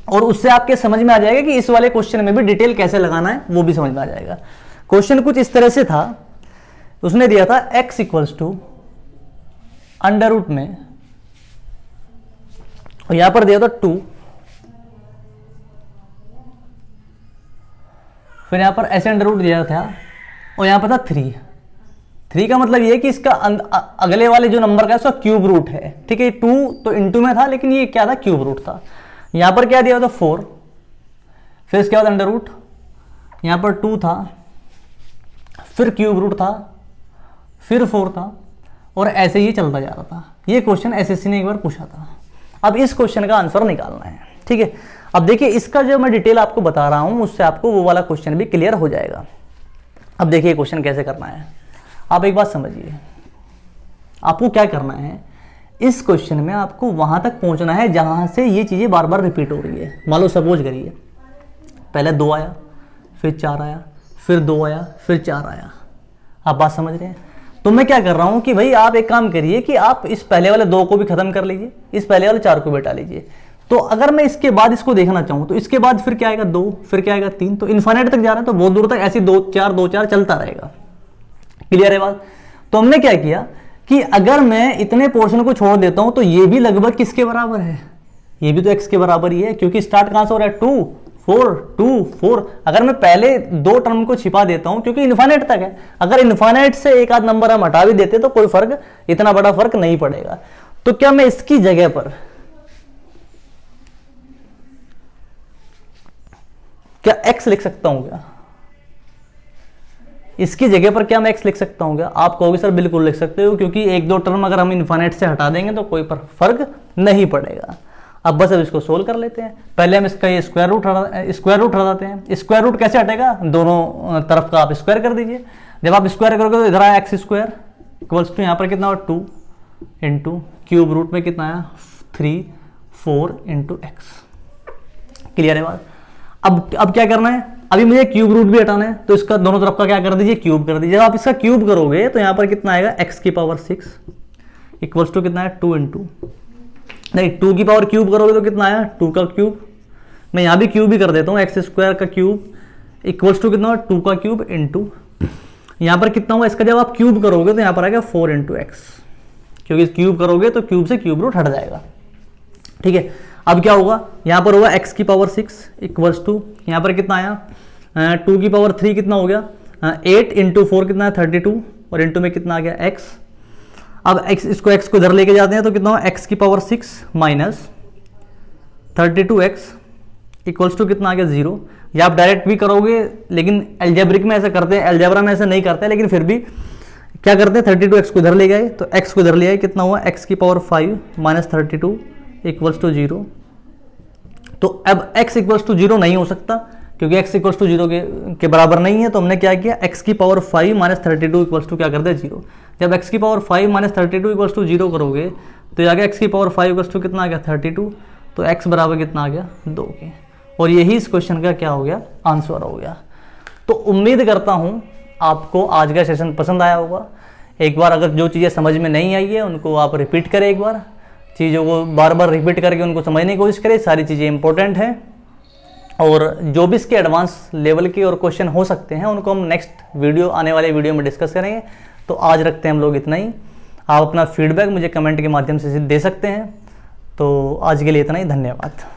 और उससे आपके समझ में आ जाएगा कि इस वाले क्वेश्चन में भी डिटेल कैसे लगाना है वो भी समझ में आ जाएगा। क्वेश्चन कुछ इस तरह से था, उसने दिया था x equals to under root में और यहां पर दिया था 2, फिर यहां पर ऐसे अंडर रूट दिया था और यहां पर था 3 का मतलब ये कि इसका अगले वाले जो नंबर का उसका क्यूब रूट है। ठीक है, 2 तो इंटू में था लेकिन ये क्या था क्यूब रूट था। यहां पर क्या दिया था 4, फिर इसके बाद अंडर रूट, यहां पर 2 था, फिर क्यूब रूट था, फिर 4 था और ऐसे ही चलता जा रहा था। ये क्वेश्चन एसएससी ने एक बार पूछा था। अब इस क्वेश्चन का आंसर निकालना है। ठीक है, अब देखिए इसका जो मैं डिटेल आपको बता रहा हूं उससे आपको वो वाला क्वेश्चन भी क्लियर हो जाएगा। अब देखिए क्वेश्चन कैसे करना है, आप एक बात समझिए, आपको क्या करना है, इस क्वेश्चन में आपको वहां तक पहुंचना है जहां से ये चीजें बार बार रिपीट हो रही है। मान लो सपोज करिए पहले 2 आया, फिर 4 आया, फिर 2 आया, फिर 4 आया। आप बात समझ रहे हैं? तो मैं क्या कर रहा हूं कि भाई आप एक काम करिए कि आप इस पहले वाले 2 को भी खत्म कर लीजिए, इस पहले वाले 4 को बैठा लीजिए। तो अगर मैं इसके बाद इसको देखना चाहूं तो इसके बाद फिर क्या आएगा 2, फिर क्या आएगा 3, तो इन्फाइनाइट तक जा रहा है तो बहुत दूर तक ऐसी 2 4 चलता रहेगा। क्लियर है बात? तो हमने क्या किया कि अगर मैं इतने पोर्शन को छोड़ देता हूं तो ये भी लगभग किसके बराबर है, ये भी तो x के बराबर ही है, क्योंकि स्टार्ट कहां से हो रहा है 2 4 2 4। अगर मैं पहले 2 टर्म को छिपा देता हूं क्योंकि इनफाइनाइट तक है, अगर इनफाइनाइट से एक आध नंबर हम हटा भी देते तो कोई फर्क, इतना बड़ा फर्क नहीं पड़ेगा। तो क्या मैं इसकी जगह पर क्या x लिख सकता हूं क्या, इसकी जगह पर क्या मैं x लिख सकता हूं क्या? आप कहोगे सर बिल्कुल लिख सकते हो, क्योंकि 1-2 टर्म अगर हम इनफाइनाइट से हटा देंगे तो कोई फर्क नहीं पड़ेगा। अब बस अब इसको सोल्व कर लेते हैं। पहले हम इसका ये स्क्वायर रूट हटाते हैं। स्क्वायर रूट कैसे हटेगा, दोनों तरफ का आप स्क्वायर कर दीजिए। जब आप स्क्वायर करोगे तो इधर आया एक्स स्क्वायर इक्वल्स टू यहाँ पर कितना हुआ 2 इंटू क्यूब रूट में कितना आया 3 4 इंटू एक्स। क्लियर है बात? अब क्या करना है, अभी मुझे क्यूब रूट भी हटाना है तो इसका दोनों तरफ का क्या कर दीजिए क्यूब कर दीजिए। जब आप इसका क्यूब करोगे तो यहाँ पर कितना आएगा x की पावर 6 इक्वल्स टू कितना है 2 इंटू, नहीं 2 की पावर क्यूब करोगे तो कितना आया 2 का क्यूब, मैं यहाँ भी क्यूब ही कर देता हूँ, एक्स स्क्वायर का क्यूब इक्वल्स टू कितना हुआ 2 का क्यूब इंटू, यहाँ पर कितना हुआ इसका, जब आप क्यूब करोगे तो यहाँ पर आएगा 4 इंटू एक्स, क्योंकि क्यूब करोगे तो क्यूब से क्यूब रूट हट जाएगा। ठीक है, अब क्या होगा, यहाँ पर होगा x की पावर 6 इक्वल्स टू, यहाँ पर कितना आया 2 की पावर 3 कितना हो गया 8 इंटू 4 कितना है 32 और इंटू में कितना आ गया x। अब x को इधर लेके जाते हैं तो कितना हो, x की power 6 minus 32x equals to कितना आ गया 0। या आप डायरेक्ट भी करोगे, लेकिन एल्जेब्रिक में ऐसा करते हैं, एल्जेब्रा में ऐसा नहीं करते, लेकिन फिर भी क्या करते हैं, 32x को इधर ले गए तो x को इधर ले आए, कितना हुआ x की पावर 5 माइनस 32 इक्वल्स टू 0। तो अब x इक्वल्स टू 0 नहीं हो सकता क्योंकि x इक्वल्स टू 0 के बराबर नहीं है, तो हमने क्या किया, x की पावर 5 माइनस 32 इक्वल्स टू क्या कर दे 0। जब x की पावर 5 माइनस 32 इक्वल्स टू 0 करोगे तो आ गया x की पावर 5 इक्वल्स टू कितना आ गया 32, तो x बराबर कितना आ गया 2 के। और यही इस क्वेश्चन का क्या हो गया, आंसर हो गया। तो उम्मीद करता हूँ आपको आज का सेशन पसंद आया होगा। एक बार अगर जो चीज़ें समझ में नहीं आई है उनको आप रिपीट करें, एक बार चीज़ों को बार बार रिपीट करके उनको समझने की कोशिश करें। सारी चीज़ें इंपॉर्टेंट हैं और जो भी इसके एडवांस लेवल के और क्वेश्चन हो सकते हैं उनको हम नेक्स्ट वीडियो, आने वाले वीडियो में डिस्कस करेंगे। तो आज रखते हैं हम लोग इतना ही। आप अपना फीडबैक मुझे कमेंट के माध्यम से दे सकते हैं। तो आज के लिए इतना ही, धन्यवाद।